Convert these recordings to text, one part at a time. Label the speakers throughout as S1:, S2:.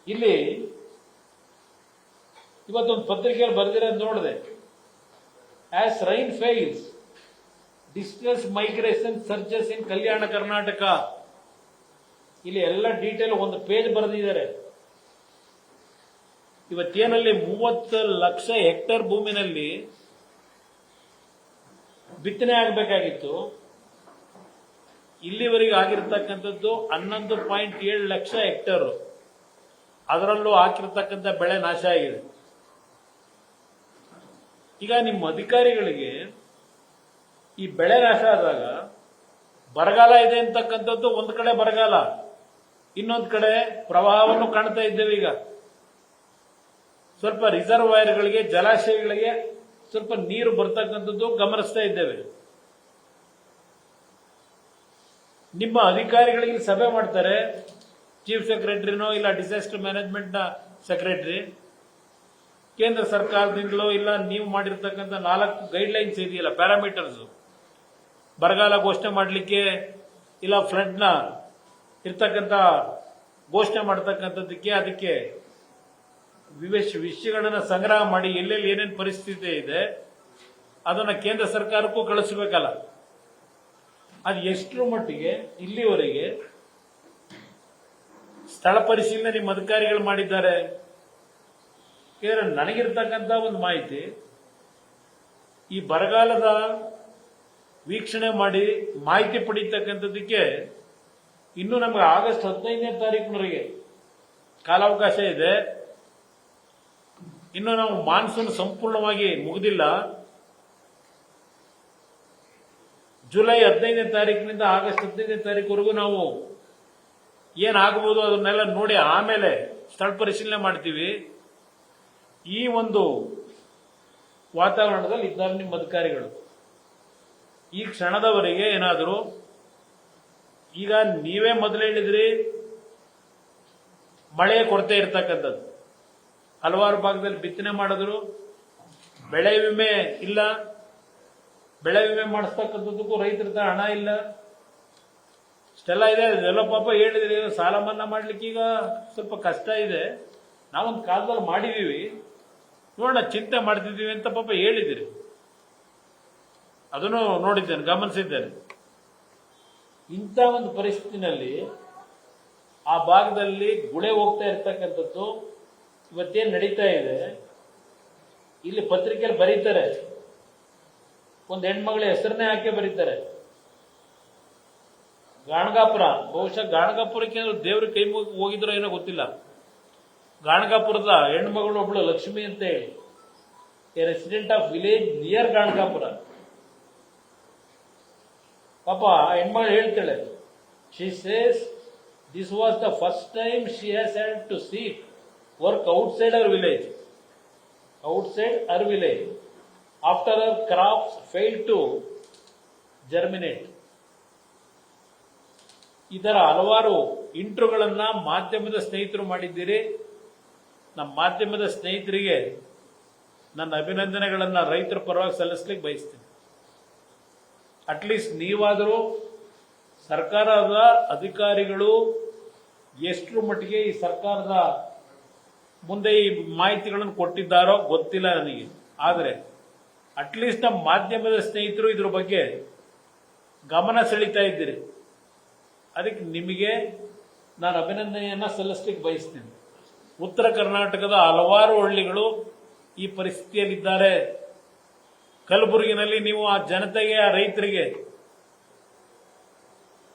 S1: ಇಲ್ಲಿ ಇವತ್ತೊಂದು ಪತ್ರಿಕೆಯಲ್ಲಿ ಬರೆದಿರೋದು ನೋಡಿದೆ. As rain fails, distress migration surges in Kalyana Karnataka. ಇಲ್ಲಿ ಎಲ್ಲ ಡೀಟೇಲ್ ಒಂದು ಪೇಜ್ ಬರೆದಿದ್ದಾರೆ. ಇವತ್ತೇನಲ್ಲಿ 30 ಲಕ್ಷ ಹೆಕ್ಟೇರ್ ಭೂಮಿನಲ್ಲಿ ಬಿತ್ತನೆ ಆಗಬೇಕಾಗಿತ್ತು. ಇಲ್ಲಿವರೆಗೆ ಆಗಿರ್ತಕ್ಕಂಥದ್ದು 11.7 ಲಕ್ಷ ಹೆಕ್ಟೇರ್. ಅದರಲ್ಲೂ ಹಾಕಿರ್ತಕ್ಕಂಥ ಬೆಳೆ ನಾಶ ಆಗಿದೆ. ಈಗ ನಿಮ್ಮ ಅಧಿಕಾರಿಗಳಿಗೆ ಈ ಬೆಳೆ ನಾಶ ಆದಾಗ ಬರಗಾಲ ಇದೆ ಅಂತಕ್ಕಂಥದ್ದು ಒಂದು ಕಡೆ ಬರಗಾಲ, ಇನ್ನೊಂದು ಕಡೆ ಪ್ರವಾಹವನ್ನು ಕಾಣ್ತಾ ಇದ್ದೇವೆ. ಈಗ ಸ್ವಲ್ಪ ರಿಸರ್ವಾಯರ್ಗಳಿಗೆ, ಜಲಾಶಯಗಳಿಗೆ ಸ್ವಲ್ಪ ನೀರು ಬರ್ತಕ್ಕಂಥದ್ದು ಗಮನಿಸ್ತಾ ಇದ್ದೇವೆ. ನಿಮ್ಮ ಅಧಿಕಾರಿಗಳಿಗೆ ಸಭೆ ಮಾಡ್ತಾರೆ, ಚೀಫ್ ಸೆಕ್ರೆಟರಿನೋ ಇಲ್ಲ ಡಿಸಾಸ್ಟರ್ ಮ್ಯಾನೇಜ್ಮೆಂಟ್ ನ ಸೆಕ್ರೆಟರಿ, ಕೇಂದ್ರ ಸರ್ಕಾರದಿಂದಲೋ ಇಲ್ಲ ನೀವು ಮಾಡಿರ್ತಕ್ಕಂಥ 4 ಗೈಡ್ಲೈನ್ಸ್ ಇದೆಯಲ್ಲ, ಪ್ಯಾರಾಮೀಟರ್ಸ್, ಬರಗಾಲ ಘೋಷಣೆ ಮಾಡಲಿಕ್ಕೆ ಇಲ್ಲ ಫ್ಲಡ್ ನ ಇರ್ತಕ್ಕಂಥ ಘೋಷಣೆ ಮಾಡತಕ್ಕಂಥದ್ದಕ್ಕೆ ಅದಕ್ಕೆ ವಿಷಯಗಳನ್ನ ಸಂಗ್ರಹ ಮಾಡಿ ಎಲ್ಲೆಲ್ಲಿ ಏನೇನು ಪರಿಸ್ಥಿತಿ ಇದೆ ಅದನ್ನ ಕೇಂದ್ರ ಸರ್ಕಾರಕ್ಕೂ ಕಳಿಸಬೇಕಲ್ಲ. ಅದು ಎಷ್ಟರ ಮಟ್ಟಿಗೆ ಇಲ್ಲಿವರೆಗೆ ಸ್ಥಳ ಪರಿಶೀಲನೆ ನಿಮ್ಮ ಅಧಿಕಾರಿಗಳು ಮಾಡಿದ್ದಾರೆ? ನನಗಿರ್ತಕ್ಕಂಥ ಒಂದು ಮಾಹಿತಿ, ಈ ಬರಗಾಲದ ವೀಕ್ಷಣೆ ಮಾಡಿ ಮಾಹಿತಿ ಪಡೀತಕ್ಕಂಥದ್ದಕ್ಕೆ ಇನ್ನು ನಮಗೆ ಆಗಸ್ಟ್ 15ನೇ ತಾರೀಕಿನವರೆಗೆ ಕಾಲಾವಕಾಶ ಇದೆ. ಇನ್ನು ನಾವು ಮಾನ್ಸೂನ್ ಸಂಪೂರ್ಣವಾಗಿ ಮುಗಿದಿಲ್ಲ. ಜುಲೈ 15ನೇ ತಾರೀಕಿನಿಂದ ಆಗಸ್ಟ್ 15ನೇ ತಾರೀಕುವರೆಗೂ ನಾವು ಏನಾಗಬಹುದು ಅದನ್ನೆಲ್ಲ ನೋಡಿ ಆಮೇಲೆ ಸ್ಥಳ ಪರಿಶೀಲನೆ ಮಾಡ್ತೀವಿ. ಈ ಒಂದು ವಾತಾವರಣದಲ್ಲಿ ಇದ್ದಾರೆ ನಿಮ್ಮ ಅಧಿಕಾರಿಗಳು. ಈ ಕ್ಷಣದವರೆಗೆ ಏನಾದರೂ, ಈಗ ನೀವೇ ಮೊದಲು ಹೇಳಿದ್ರಿ ಮಳೆ ಕೊರತೆ ಇರ್ತಕ್ಕಂಥದ್ದು, ಹಲವಾರು ಭಾಗದಲ್ಲಿ ಬಿತ್ತನೆ ಮಾಡಿದ್ರು, ಬೆಳೆ ವಿಮೆ ಇಲ್ಲ, ಬೆಳೆ ವಿಮೆ ಮಾಡಿಸ್ತಕ್ಕಂಥದ್ದಕ್ಕೂ ರೈತರ ಹತ್ರ ಹಣ ಇಲ್ಲ, ಇಷ್ಟೆಲ್ಲ ಇದೆ. ಅದೆಲ್ಲ ಪಾಪ ಹೇಳಿದ್ರಿ, ಸಾಲ ಮನ್ನಾ ಮಾಡ್ಲಿಕ್ಕೆ ಈಗ ಸ್ವಲ್ಪ ಕಷ್ಟ ಇದೆ, ನಾವೊಂದು ಕಾಲದಲ್ಲಿ ಮಾಡಿದೀವಿ, ನೋಡೋಣ ಚಿಂತೆ ಮಾಡ್ತಿದ್ದೀವಿ ಅಂತ ಪಾಪ ಹೇಳಿದಿರಿ. ಅದನ್ನು ನೋಡಿದ್ದೇನೆ, ಗಮನಿಸಿದ್ದೇನೆ. ಇಂಥ ಒಂದು ಪರಿಸ್ಥಿತಿನಲ್ಲಿ ಆ ಭಾಗದಲ್ಲಿ ಗುಳೆ ಹೋಗ್ತಾ ಇರ್ತಕ್ಕಂಥದ್ದು ಇವತ್ತೇನು ನಡೀತಾ ಇದೆ. ಇಲ್ಲಿ ಪತ್ರಿಕೆಯಲ್ಲಿ ಬರೀತಾರೆ, ಒಂದು ಹೆಣ್ಮಗಳ ಹೆಸರನ್ನೇ ಹಾಕಿ ಬರೀತಾರೆ, ಗಾಣಗಾಪುರ. ಬಹುಶಃ ಗಾಣಗಾಪುರಕ್ಕೆ ದೇವ್ರ ಕೈ ಹೋಗಿದ್ರೋ ಏನೋ ಗೊತ್ತಿಲ್ಲ. ಗಾಣಗಾಪುರದ ಹೆಣ್ಮಗಳು ಒಬ್ಳು ಲಕ್ಷ್ಮಿ ಅಂತ ಹೇಳಿ, a resident of village near Ganagapur. ಪಾಪ ಹೆಣ್ಮಗಳು ಹೇಳ್ತಾಳೆ, she says this was the first time she has had to seek work outside her village, after her crops failed to germinate. ಇದರ ಹಲವಾರು ಇಂಟ್ರೋಗಳನ್ನ ಮಾಧ್ಯಮದ ಸ್ನೇಹಿತರು ಮಾಡಿದ್ದೀರಿ. ನಮ್ಮ ಮಾಧ್ಯಮದ ಸ್ನೇಹಿತರಿಗೆ ನನ್ನ ಅಭಿನಂದನೆಗಳನ್ನ ರೈತರ ಪರವಾಗಿ ಸಲ್ಲಿಸಲಿಕ್ಕೆ ಬಯಸ್ತೀನಿ. ಅಟ್ಲೀಸ್ಟ್ ನೀವಾದರೂ ಸರ್ಕಾರದ ಅಧಿಕಾರಿಗಳು ಎಷ್ಟರ ಮಟ್ಟಿಗೆ ಈ ಸರ್ಕಾರದ ಮುಂದೆ ಈ ಮಾಹಿತಿಗಳನ್ನು ಕೊಟ್ಟಿದ್ದಾರೋ ಗೊತ್ತಿಲ್ಲ ನನಗೆ. ಆದರೆ ಅಟ್ಲೀಸ್ಟ್ ನಮ್ಮ ಮಾಧ್ಯಮದ ಸ್ನೇಹಿತರು ಇದ್ರ ಬಗ್ಗೆ ಗಮನ ಸೆಳೀತಾ ಇದ್ದೀರಿ. ಅದಕ್ಕೆ ನಿಮಗೆ ನಾನು ಅಭಿನಂದನೆಯನ್ನ ಸಲ್ಲಿಸಲಿಕ್ಕೆ ಬಯಸ್ತೀನಿ. ಉತ್ತರ ಕರ್ನಾಟಕದ ಹಲವಾರು ಹಳ್ಳಿಗಳು ಈ ಪರಿಸ್ಥಿತಿಯಲ್ಲಿದ್ದಾರೆ. ಕಲಬುರಗಿನಲ್ಲಿ ನೀವು ಆ ಜನತೆಗೆ, ಆ ರೈತರಿಗೆ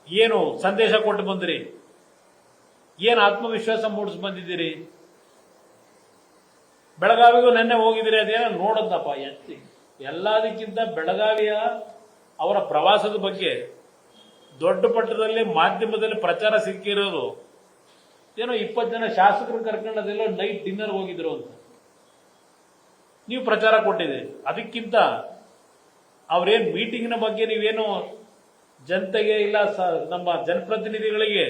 S1: ಏನು ಸಂದೇಶ ಕೊಟ್ಟು ಬಂದಿರಿ, ಏನು ಆತ್ಮವಿಶ್ವಾಸ ಮೂಡಿಸಿ ಬಂದಿದ್ದೀರಿ? ಬೆಳಗಾವಿಗೂ ನೆನ್ನೆ ಹೋಗಿದ್ದೀರಿ, ಅದೇನೋ ನೋಡೋದಪ್ಪ. ಎಲ್ಲದಕ್ಕಿಂತ ಬೆಳಗಾವಿಯ ಅವರ ಪ್ರವಾಸದ ಬಗ್ಗೆ ದೊಡ್ಡ ಮಟ್ಟದಲ್ಲಿ ಮಾಧ್ಯಮದಲ್ಲಿ ಪ್ರಚಾರ ಸಿಕ್ಕಿರೋದು, ಏನೋ 20 ಜನ ಶಾಸಕರು ಕರ್ಕೊಂಡು ಅದೆಲ್ಲೋ ನೈಟ್ ಡಿನ್ನರ್ ಹೋಗಿದ್ರು ಅಂತ ನೀವು ಪ್ರಚಾರ ಕೊಟ್ಟಿದ್ದೀರಿ. ಅದಕ್ಕಿಂತ ಅವ್ರೇನ್ ಮೀಟಿಂಗ್ನ ಬಗ್ಗೆ ನೀವೇನು ಜನತೆಗೆ ಇಲ್ಲ ನಮ್ಮ ಜನಪ್ರತಿನಿಧಿಗಳಿಗೆ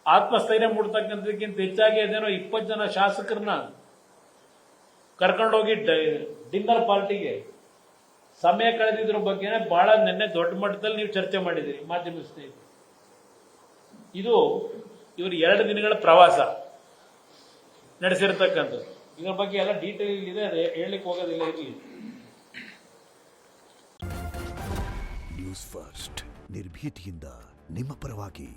S1: ಆತ್ಮಸ್ಥೈರ್ಯ ಮೂಡ್ತಕ್ಕಂಥದಕ್ಕಿಂತ ಹೆಚ್ಚಾಗಿ ಅದೇನೋ 20 ಜನ ಶಾಸಕರನ್ನ ಕರ್ಕೊಂಡೋಗಿ ಡಿನ್ನರ್ ಪಾರ್ಟಿಗೆ ಸಮಯ ಕಳೆದಿದ್ರ ಬಗ್ಗೆ ಬಹಳ ನಿನ್ನೆ ದೊಡ್ಡ ಮಟ್ಟದಲ್ಲಿ ನೀವು ಚರ್ಚೆ ಮಾಡಿದಿರಿ ಮಾಧ್ಯಮ ಸ್ನೇಹಿತರು. ಇದು ಇವರು 2 ದಿನಗಳ ಪ್ರವಾಸ. ನಡೆಸಿರ್ತಕ್ಕಂಥದ್ದು. ಇದ್ರ ಬಗ್ಗೆ ಎಲ್ಲ ಡೀಟೇಲ್ ಇದೆ, ಅದು ಹೇಳಲಿಕ್ಕೆ ಹೋಗೋದಿಲ್ಲ, ಇರಲಿ.
S2: ನ್ಯೂಸ್ ಫಸ್ಟ್ ನಿರ್ಭೀತಿಯಿಂದ ನಿಮ್ಮ ಪರವಾಗಿ.